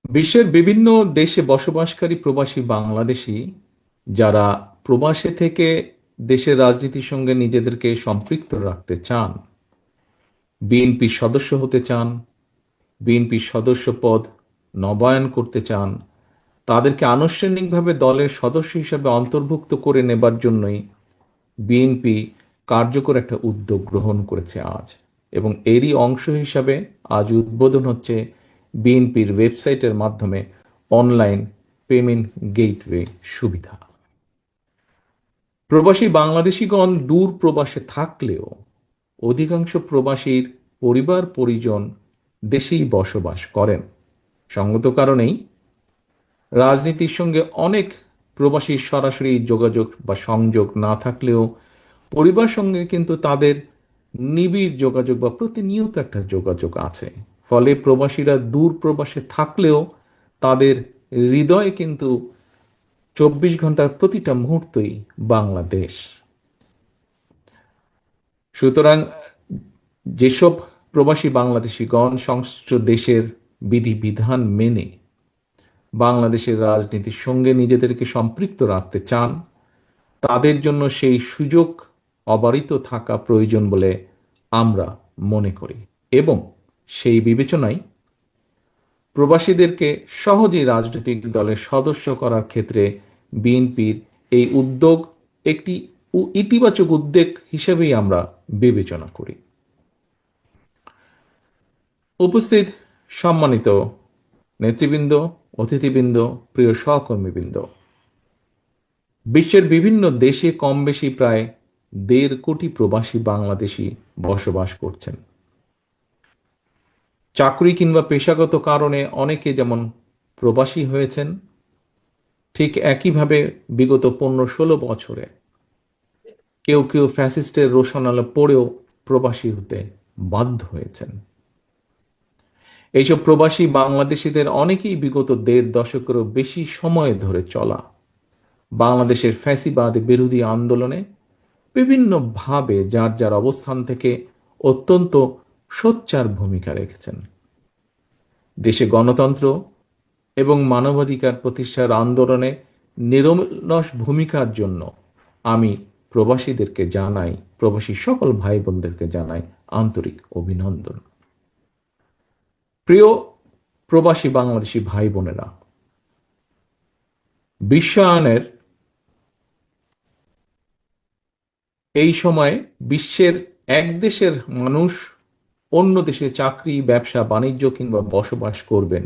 বিশ্বের বিভিন্ন দেশে বসবাসকারী প্রবাসী বাংলাদেশী যারা প্রবাসে থেকে দেশের রাজনীতির সঙ্গে নিজেদেরকে সম্পৃক্ত রাখতে চান, বিএনপির সদস্য হতে চান, বিএনপির সদস্য পদ নবায়ন করতে চান, তাদেরকে আনুষ্ঠানিকভাবে দলের সদস্য হিসেবে অন্তর্ভুক্ত করে নেবার জন্যই বিএনপি কার্যকর একটা উদ্যোগ গ্রহণ করেছে আজ। এবং এরই অংশ হিসাবে আজ উদ্বোধন হচ্ছে বিএনপির ওয়েবসাইটের মাধ্যমে অনলাইন পেমেন্ট গেটওয়ে সুবিধা। প্রবাসী বাংলাদেশিগণ দূর প্রবাসে থাকলেও অধিকাংশ প্রবাসীর পরিবার পরিজন দেশেই বসবাস করেন। সঙ্গত কারণেই রাজনীতির সঙ্গে অনেক প্রবাসীর সরাসরি যোগাযোগ বা সংযোগ না থাকলেও পরিবার সঙ্গে কিন্তু তাদের নিবিড় যোগাযোগ বা প্রতিনিয়ত একটা যোগাযোগ আছে। ফলে প্রবাসীরা দূর প্রবাসে থাকলেও তাদের হৃদয়ে কিন্তু 24 ঘন্টার প্রতিটা মুহূর্তই বাংলাদেশ। সুতরাং যেসব প্রবাসী বাংলাদেশিগণ সংশ্লিষ্ট দেশের বিধিবিধান মেনে বাংলাদেশের রাজনীতির সঙ্গে নিজেদেরকে সম্পৃক্ত রাখতে চান, তাদের জন্য সেই সুযোগ অবারিত থাকা প্রয়োজন বলে আমরা মনে করি। এবং সেই বিবেচনায় প্রবাসীদেরকে সহজেই রাজনৈতিক দলের সদস্য করার ক্ষেত্রে বিএনপির এই উদ্যোগ একটি ইতিবাচক উদ্যোগ হিসেবেই আমরা বিবেচনা করি। উপস্থিত সম্মানিত নেতৃবৃন্দ, অতিথিবৃন্দ, প্রিয় সহকর্মীবৃন্দ, বিশ্বের বিভিন্ন দেশে কম বেশি প্রায় 1.5 কোটি প্রবাসী বাংলাদেশি বসবাস করছেন। চাকরি কিংবা পেশাগত কারণে অনেকে যেমন প্রবাসী হয়েছেন, ঠিক একইভাবে বিগত 15-16 বছরে কেউ কেউ ফ্যাসিস্টের রোশনালে পড়েও প্রবাসী হতে বাধ্য হয়েছেন। এইসব প্রবাসী বাংলাদেশিদের অনেকেই বিগত 1.5 দশকেরও বেশি সময় ধরে চলা বাংলাদেশের ফ্যাসিবাদ বিরোধী আন্দোলনে বিভিন্নভাবে যার যার অবস্থান থেকে অত্যন্ত সোচ্চার ভূমিকা রেখেছেন। দেশে গণতন্ত্র এবং মানবাধিকার প্রতিষ্ঠার আন্দোলনে নিরলস ভূমিকার জন্য আমি প্রবাসীদেরকে জানাই, প্রবাসী সকল ভাই বোনদেরকে জানাই আন্তরিক অভিনন্দন। প্রিয় প্রবাসী বাংলাদেশি ভাই বোনেরা, বিশ্বায়নের এই সময়ে বিশ্বের এক দেশের মানুষ অন্য দেশে চাকরি, ব্যবসা, বাণিজ্য কিংবা বসবাস করবেন,